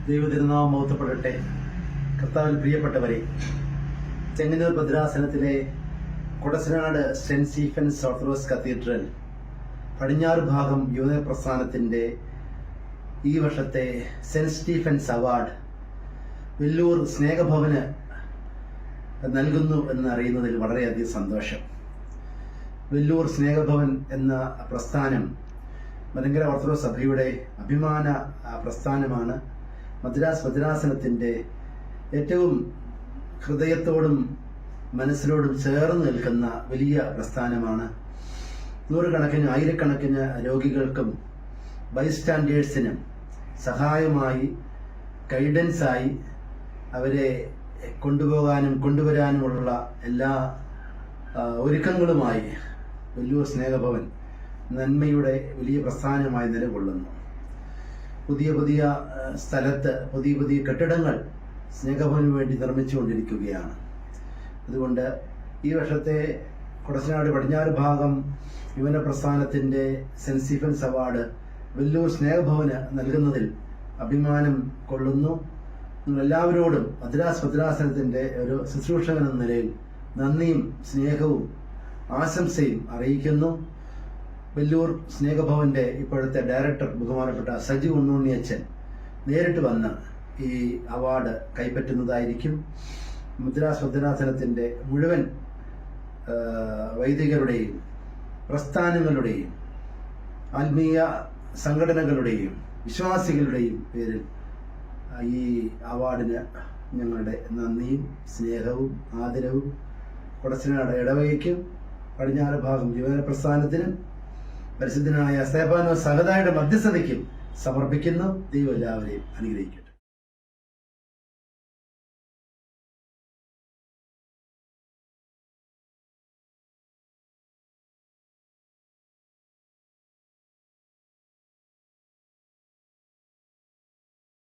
ദൈവതിരുനാമം മഹത്വപ്പെടട്ടെ. കർത്താവിൽ പ്രിയപ്പെട്ടവരെ, ചെങ്ങന്നൂർ ഭദ്രാസനത്തിലെ Kudassanad saint Stephen's orthodox cathedral പടിഞ്ഞാറ് ഭാഗം യുവജന പ്രസ്ഥാനത്തിന്റെ ഈ വർഷത്തെ സെന്റ് സ്റ്റീഫൻസ് അവാർഡ് വെല്ലൂർ സ്നേഹഭവന് നൽകുന്നു എന്നറിയുന്നതിൽ വളരെയധികം സന്തോഷം. വെല്ലൂർ സ്നേഹഭവൻ എന്ന പ്രസ്ഥാനം മലങ്കര ഓർത്തഡോക്സ് സഭയുടെ അഭിമാന പ്രസ്ഥാനമാണ്. മദ്രാസ് ഭദ്രാസനത്തിന്റെ ഏറ്റവും ഹൃദയത്തോടും മനസ്സിനോടും ചേർന്ന് നിൽക്കുന്ന വലിയ പ്രസ്ഥാനമാണ്. നൂറുകണക്കിന് ആയിരക്കണക്കിന് രോഗികൾക്കും ബൈസ്റ്റാൻഡേഴ്സിനും സഹായമായി, ഗൈഡൻസായി അവരെ കൊണ്ടുപോകാനും കൊണ്ടുവരാനുമുള്ള എല്ലാ ഒരുക്കങ്ങളുമായി വെല്ലൂർ സ്നേഹഭവൻ നന്മയുടെ വലിയ പ്രസ്ഥാനമായി നിലകൊള്ളുന്നു. പുതിയ പുതിയ സ്ഥലത്ത് പുതിയ പുതിയ കെട്ടിടങ്ങൾ സ്നേഹഭവന് വേണ്ടി നിർമ്മിച്ചുകൊണ്ടിരിക്കുകയാണ്. അതുകൊണ്ട് ഈ വർഷത്തെ കുടസനാട് പടിഞ്ഞാറ് ഭാഗം യുവജന പ്രസ്ഥാനത്തിന്റെ സെന്റ് സ്റ്റീഫൻസ് അവാർഡ് വെല്ലൂർ സ്നേഹഭവന് നൽകുന്നതിൽ അഭിമാനം കൊള്ളുന്നു. നിങ്ങളെല്ലാവരോടും മദ്രാസ് ഭദ്രാസനത്തിന്റെ ഒരു ശുശ്രൂഷകൻ എന്ന നിലയിൽ നന്ദിയും സ്നേഹവും ആശംസയും അറിയിക്കുന്നു. വെല്ലൂർ സ്നേഹഭവന്റെ ഇപ്പോഴത്തെ ഡയറക്ടർ ബഹുമാനപ്പെട്ട സജി ഉണ്ണുണ്ണിയച്ഛൻ നേരിട്ട് വന്ന് ഈ അവാർഡ് കൈപ്പറ്റുന്നതായിരിക്കും. മദ്രാസ് ഭദ്രാസനത്തിന്റെ മുഴുവൻ വൈദികരുടെയും പ്രസ്ഥാനങ്ങളുടെയും ആത്മീയ സംഘടനകളുടെയും വിശ്വാസികളുടെയും പേരിൽ ഈ അവാർഡിന് ഞങ്ങളുടെ നന്ദിയും സ്നേഹവും ആദരവും കുടസനാട് ഇടവകയ്ക്കും പടിഞ്ഞാറ് ഭാഗം യുവജന പ്രസ്ഥാനത്തിനും പരിശുദ്ധനായ സ്തേഫാനോസ് സഹദായുടെ മധ്യസ്ഥതയ്ക്കും സമർപ്പിക്കുന്നു. ദൈവം എല്ലാവരെയും അനുഗ്രഹിക്കും.